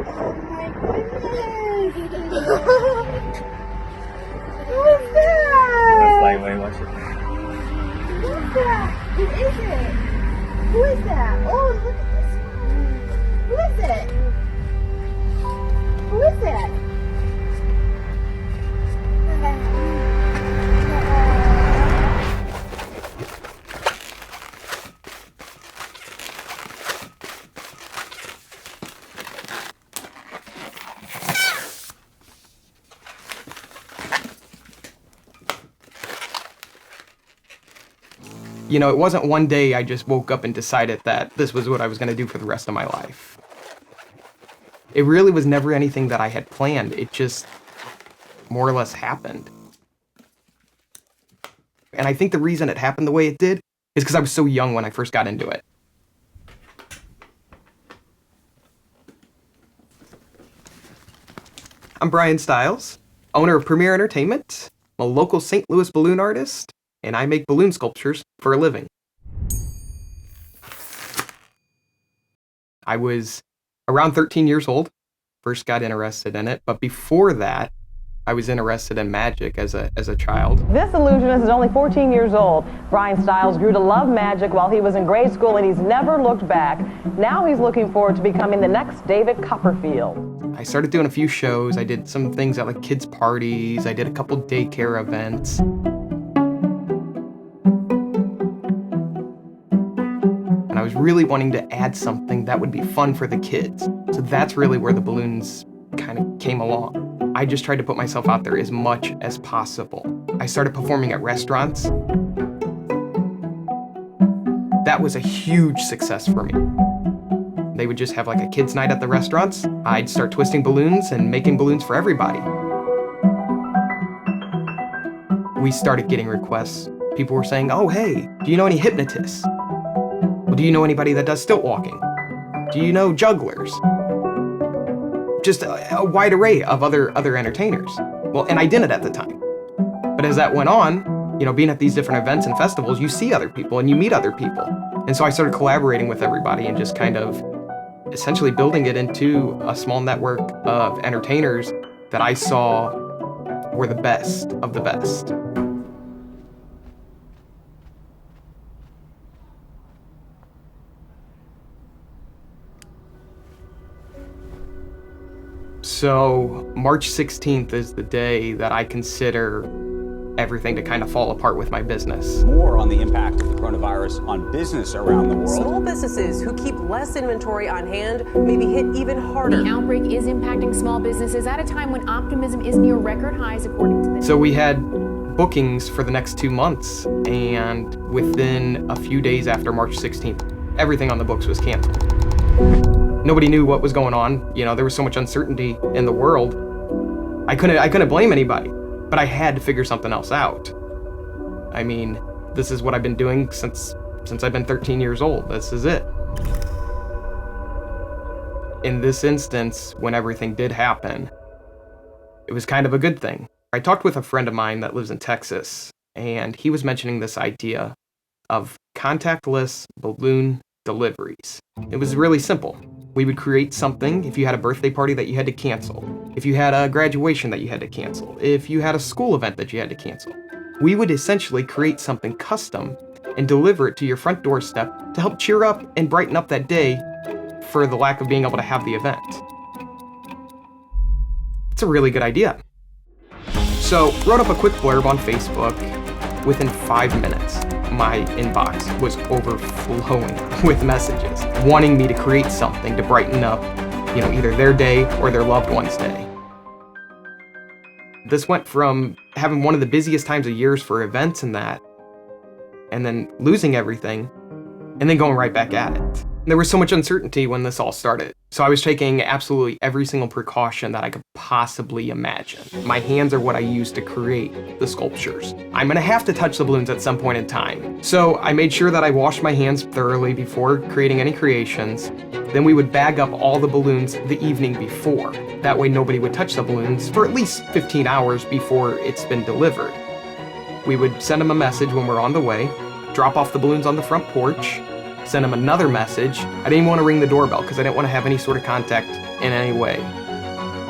Oh my goodness! Who is that? Like, wait, watch it. Who is that? Who is it? Who is that? Oh, look at this one. Who is it? Who is it? You know, it wasn't one day I just woke up and decided that this was what I was going to do for the rest of my life. It really was never anything that I had planned. It just more or less happened. And I think the reason it happened the way it did is because I was so young when I first got into it. I'm Brian Stiles, owner of Premier Entertainment. I'm a local St. Louis balloon artist, and I make balloon sculptures for a living. I was around 13 years old, first got interested in it, but before that, I was interested in magic as a child. This illusionist is only 14 years old. Brian Stiles grew to love magic while he was in grade school, and he's never looked back. Now he's looking forward to becoming the next David Copperfield. I started doing a few shows. I did some things at like kids' parties. I did a couple daycare events. And I was really wanting to add something that would be fun for the kids. So that's really where the balloons kind of came along. I just tried to put myself out there as much as possible. I started performing at restaurants. That was a huge success for me. They would just have like a kids' night at the restaurants. I'd start twisting balloons and making balloons for everybody. We started getting requests. People were saying, oh, hey, do you know any hypnotists? Well, do you know anybody that does stilt walking? Do you know jugglers? Just a wide array of other entertainers. Well, and I didn't at the time. But as that went on, you know, being at these different events and festivals, you see other people and you meet other people. And so I started collaborating with everybody and just kind of essentially building it into a small network of entertainers that I saw were the best of the best. So March 16th is the day that I consider everything to kind of fall apart with my business. More on the impact of the coronavirus on business around the world. Small businesses who keep less inventory on hand may be hit even harder. The outbreak is impacting small businesses at a time when optimism is near record highs, according to the... So we had bookings for the next 2 months, and within a few days after March 16th, everything on the books was canceled. Nobody knew what was going on. You know, there was so much uncertainty in the world. I couldn't blame anybody, but I had to figure something else out. I mean, this is what I've been doing since I've been 13 years old. This is it. In this instance, when everything did happen, it was kind of a good thing. I talked with a friend of mine that lives in Texas, and he was mentioning this idea of contactless balloon deliveries. It was really simple. We would create something if you had a birthday party that you had to cancel, if you had a graduation that you had to cancel, if you had a school event that you had to cancel. We would essentially create something custom and deliver it to your front doorstep to help cheer up and brighten up that day for the lack of being able to have the event. It's a really good idea. So, wrote up a quick blurb on Facebook. Within 5 minutes, my inbox was overflowing with messages wanting me to create something to brighten up, you know, either their day or their loved one's day. This went from having one of the busiest times of years for events and that, and then losing everything, and then going right back at it. There was so much uncertainty when this all started. So I was taking absolutely every single precaution that I could possibly imagine. My hands are what I use to create the sculptures. I'm gonna have to touch the balloons at some point in time. So I made sure that I washed my hands thoroughly before creating any creations. Then we would bag up all the balloons the evening before. That way nobody would touch the balloons for at least 15 hours before it's been delivered. We would send them a message when we're on the way, drop off the balloons on the front porch, send him another message. I didn't even want to ring the doorbell because I didn't want to have any sort of contact in any way.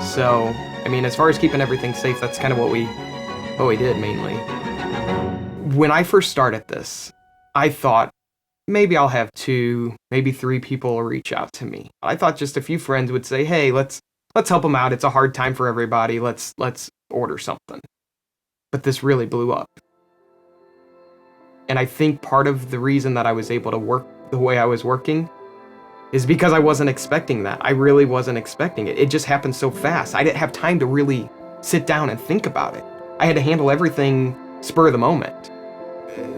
So, I mean, as far as keeping everything safe, that's kind of what we did mainly. When I first started this, I thought maybe I'll have 2, maybe 3 people reach out to me. I thought just a few friends would say, hey, let's help them out. It's a hard time for everybody. Let's order something. But this really blew up. And I think part of the reason that I was able to work the way I was working is because I wasn't expecting that. I really wasn't expecting it. It just happened so fast. I didn't have time to really sit down and think about it. I had to handle everything spur of the moment.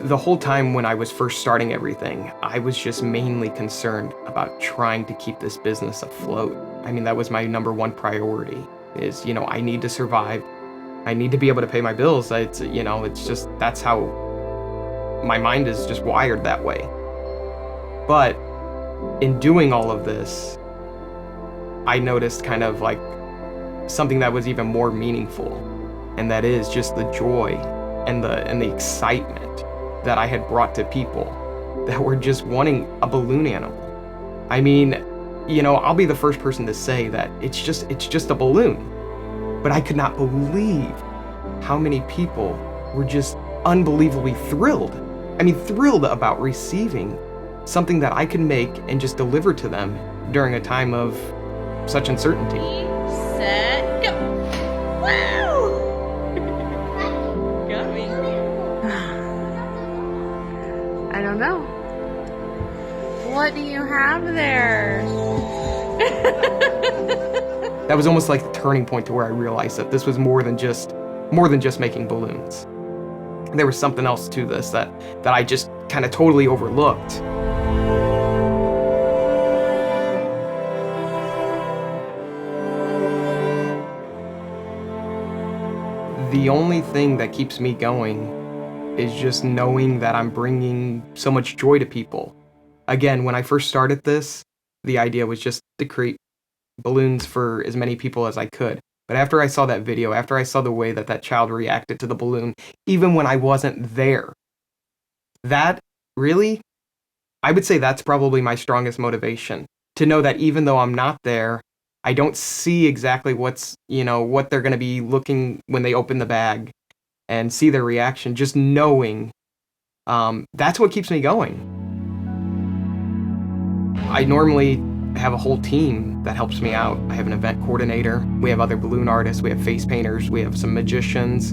The whole time when I was first starting everything, I was just mainly concerned about trying to keep this business afloat. I mean, that was my number one priority is, I need to survive. I need to be able to pay my bills. It's just, that's how my mind is just wired that way. But in doing all of this, I noticed kind of like something that was even more meaningful, and that is just the joy and the excitement that I had brought to people that were just wanting a balloon animal. I mean, I'll be the first person to say that it's just a balloon, but I could not believe how many people were just unbelievably thrilled. I mean, thrilled about receiving something that I could make and just deliver to them during a time of such uncertainty. Set, go. Wow! Got me. I don't know. What do you have there? That was almost like the turning point to where I realized that this was more than just making balloons. There was something else to this that I just kind of totally overlooked. The only thing that keeps me going is just knowing that I'm bringing so much joy to people. Again, when I first started this, the idea was just to create balloons for as many people as I could. But after I saw that video, after I saw the way that child reacted to the balloon, even when I wasn't there, that really, I would say that's probably my strongest motivation. To know that even though I'm not there, I don't see exactly what they're going to be looking when they open the bag and see their reaction. Just knowing, that's what keeps me going. I normally have a whole team that helps me out. I have an event coordinator, we have other balloon artists, we have face painters, we have some magicians.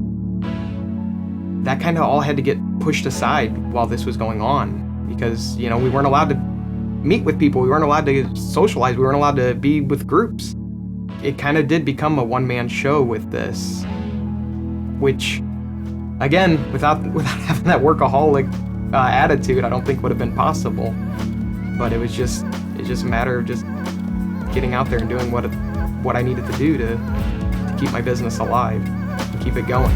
That kind of all had to get pushed aside while this was going on because, we weren't allowed to meet with people, we weren't allowed to socialize, we weren't allowed to be with groups. It kind of did become a one-man show with this, which, again, without having that workaholic attitude, I don't think would have been possible. But it's just a matter of just getting out there and doing what I needed to do to keep my business alive and keep it going.